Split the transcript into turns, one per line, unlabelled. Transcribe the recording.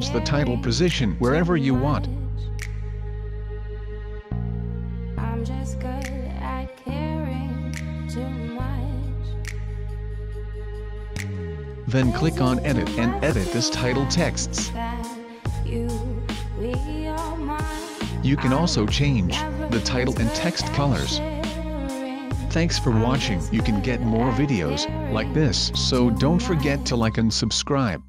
change the title position wherever you want.
I'm just good at caring too much.
Then click on Edit and edit this title texts. You can also change the title and text colors. Thanks for watching. You can get more videos like this, so don't forget to like and subscribe.